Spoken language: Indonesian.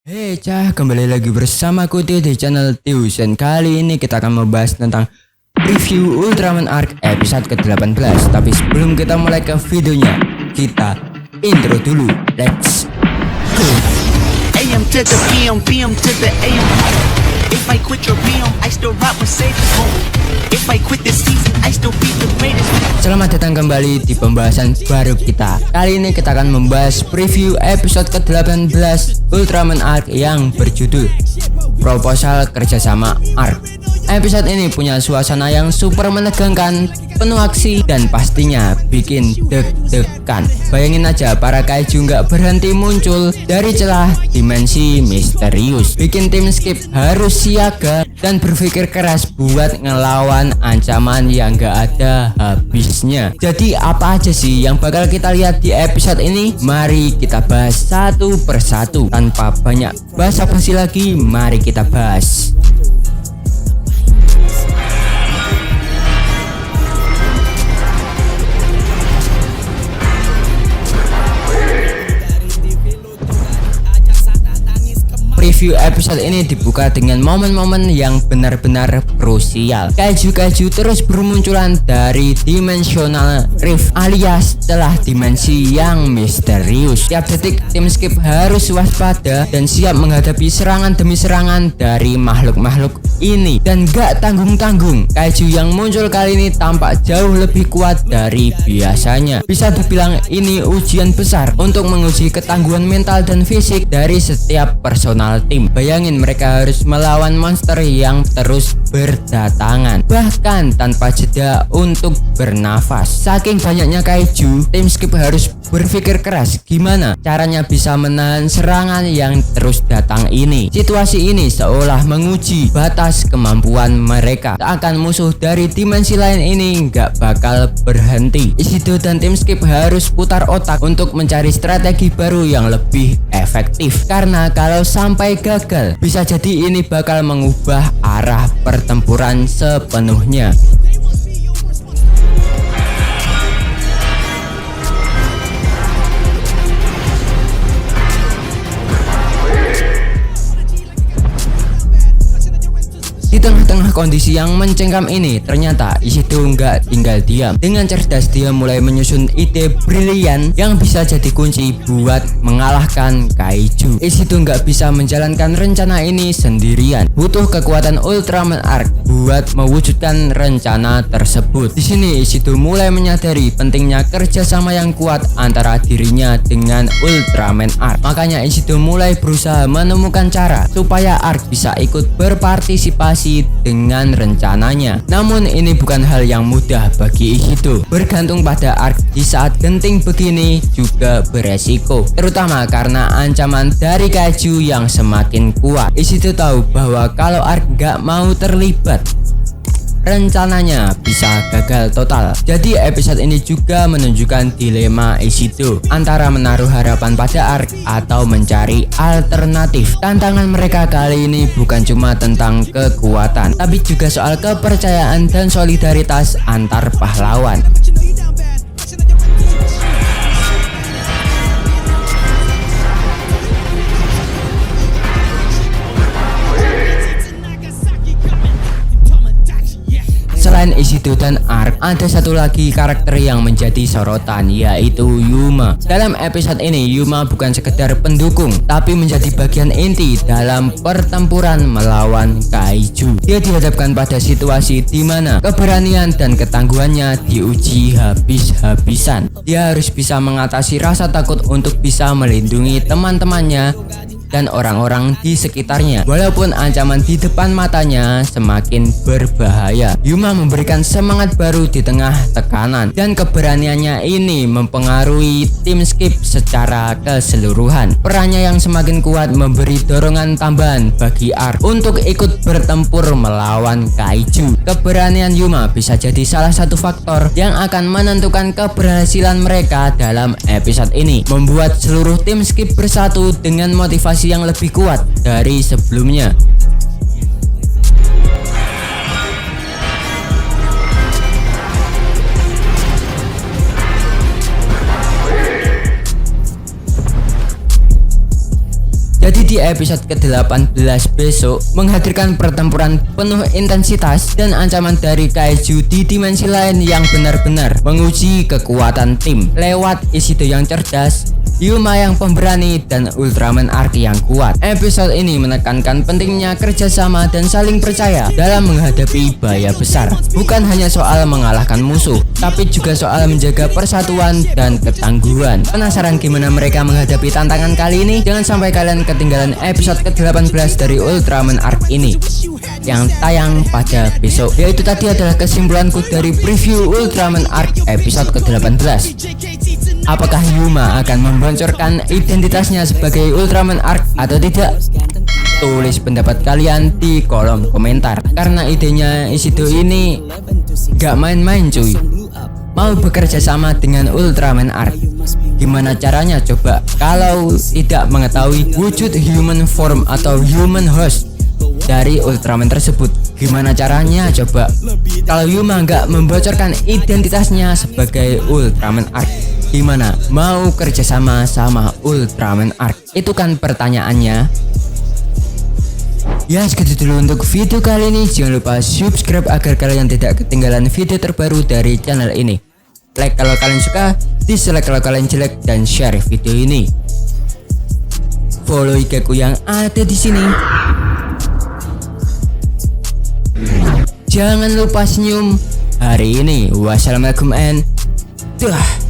Hey Cah, kembali lagi bersamaku Tio di channel Tiusen. Kali ini kita akan membahas tentang review Ultraman Arc episode ke-18. Tapi sebelum kita mulai ke videonya, kita intro dulu. Let's go. AM to the PM, PM to the AM. If I quit your PM, I still rock with Sage home. If I quit this season, I still be the greatest. Selamat datang kembali di pembahasan baru kita. Kali ini kita akan membahas preview episode ke-18 Ultraman Arc yang berjudul Proposal Kerjasama Arc. Episode ini punya suasana yang super menegangkan, penuh aksi, dan pastinya bikin deg-degan. Bayangin aja para kaiju nggak berhenti muncul dari celah dimensi misterius. Bikin tim skip harus siaga dan berpikir keras buat ngelawan ancaman yang nggak ada habisnya. Jadi apa aja sih yang bakal kita lihat di episode ini? Mari kita bahas satu persatu. Tanpa banyak basa-basi lagi, mari kita bahas. Preview episode ini dibuka dengan momen-momen yang benar-benar krusial. Kaiju-kaiju terus bermunculan dari dimensional rift alias celah dimensi yang misterius. Tiap detik tim skip harus waspada dan siap menghadapi serangan demi serangan dari makhluk-makhluk ini. Dan gak tanggung-tanggung, kaiju yang muncul kali ini tampak jauh lebih kuat dari biasanya. Bisa dibilang ini ujian besar untuk menguji ketangguhan mental dan fisik dari setiap personal tim. Bayangin mereka harus melawan monster yang terus berdatangan, bahkan tanpa jeda untuk bernafas. Saking banyaknya kaiju, tim skip harus berpikir keras gimana caranya bisa menahan serangan yang terus datang ini. Situasi ini seolah menguji batas kemampuan mereka. Seakan musuh dari dimensi lain ini nggak bakal berhenti. Ishido dan tim skip harus putar otak untuk mencari strategi baru yang lebih efektif. Karena kalau sampai gagal, bisa jadi ini bakal mengubah arah pertempuran sepenuhnya. Di tengah-tengah kondisi yang mencengkam ini, ternyata Ishido nggak tinggal diam. Dengan cerdas dia mulai menyusun ide brilian yang bisa jadi kunci buat mengalahkan kaiju. Ishido nggak bisa menjalankan rencana ini sendirian. Butuh kekuatan Ultraman Arc buat mewujudkan rencana tersebut. Di sini Ishido mulai menyadari pentingnya kerjasama yang kuat antara dirinya dengan Ultraman Arc. Makanya Ishido mulai berusaha menemukan cara supaya Arc bisa ikut berpartisipasi dengan rencananya. Namun ini bukan hal yang mudah bagi Ishido. Bergantung pada Arc di saat genting begini juga beresiko, terutama karena ancaman dari kaiju yang semakin kuat. Ishido tahu bahwa kalau Arc gak mau terlibat, rencananya bisa gagal total. Jadi episode ini juga menunjukkan dilema Ishido antara menaruh harapan pada Arc atau mencari alternatif. Tantangan mereka kali ini bukan cuma tentang kekuatan, tapi juga soal kepercayaan dan solidaritas antar pahlawan. Selain Ishido dan Arc, ada satu lagi karakter yang menjadi sorotan, yaitu Yuma. Dalam episode ini, Yuma bukan sekedar pendukung, tapi menjadi bagian inti dalam pertempuran melawan kaiju. Dia dihadapkan pada situasi di mana keberanian dan ketangguhannya diuji habis-habisan. Dia harus bisa mengatasi rasa takut untuk bisa melindungi teman-temannya dan orang-orang di sekitarnya, walaupun ancaman di depan matanya semakin berbahaya. Yuma memberikan semangat baru di tengah tekanan, dan keberaniannya ini mempengaruhi tim skip secara keseluruhan. Perannya yang semakin kuat memberi dorongan tambahan bagi Arc untuk ikut bertempur melawan kaiju. Keberanian Yuma bisa jadi salah satu faktor yang akan menentukan keberhasilan mereka dalam episode ini, membuat seluruh tim skip bersatu dengan motivasi yang lebih kuat dari sebelumnya. Jadi di episode ke-18 besok menghadirkan pertempuran penuh intensitas dan ancaman dari kaiju di dimensi lain yang benar-benar menguji kekuatan tim lewat Ishido yang cerdas, Yuma yang pemberani, dan Ultraman Arc yang kuat. Episode ini menekankan pentingnya kerjasama dan saling percaya dalam menghadapi bahaya besar. Bukan hanya soal mengalahkan musuh, tapi juga soal menjaga persatuan dan ketangguhan. Penasaran gimana mereka menghadapi tantangan kali ini? Jangan sampai kalian ketinggalan episode ke-18 dari Ultraman Arc ini yang tayang pada besok. Yaitu tadi adalah kesimpulanku dari preview Ultraman Arc episode ke-18. Apakah Yuma akan membocorkan identitasnya sebagai Ultraman Arc atau tidak? Tulis pendapat kalian di kolom komentar. Karena idenya Ishido ini gak main-main cuy. Mau bekerja sama dengan Ultraman Arc. Gimana caranya coba? Kalau tidak mengetahui wujud human form atau human host dari Ultraman tersebut, gimana caranya coba? Kalau Yuma nggak membocorkan identitasnya sebagai Ultraman Arc, gimana mau kerjasama sama Ultraman Arc? Itu kan pertanyaannya. Ya, segitu dulu untuk video kali ini. Jangan lupa subscribe agar kalian tidak ketinggalan video terbaru dari channel ini. Like kalau kalian suka, dislike kalau kalian jelek, dan share video ini. Follow IG ku yang ada di sini. Jangan lupa senyum hari ini. Wassalamualaikum and dah.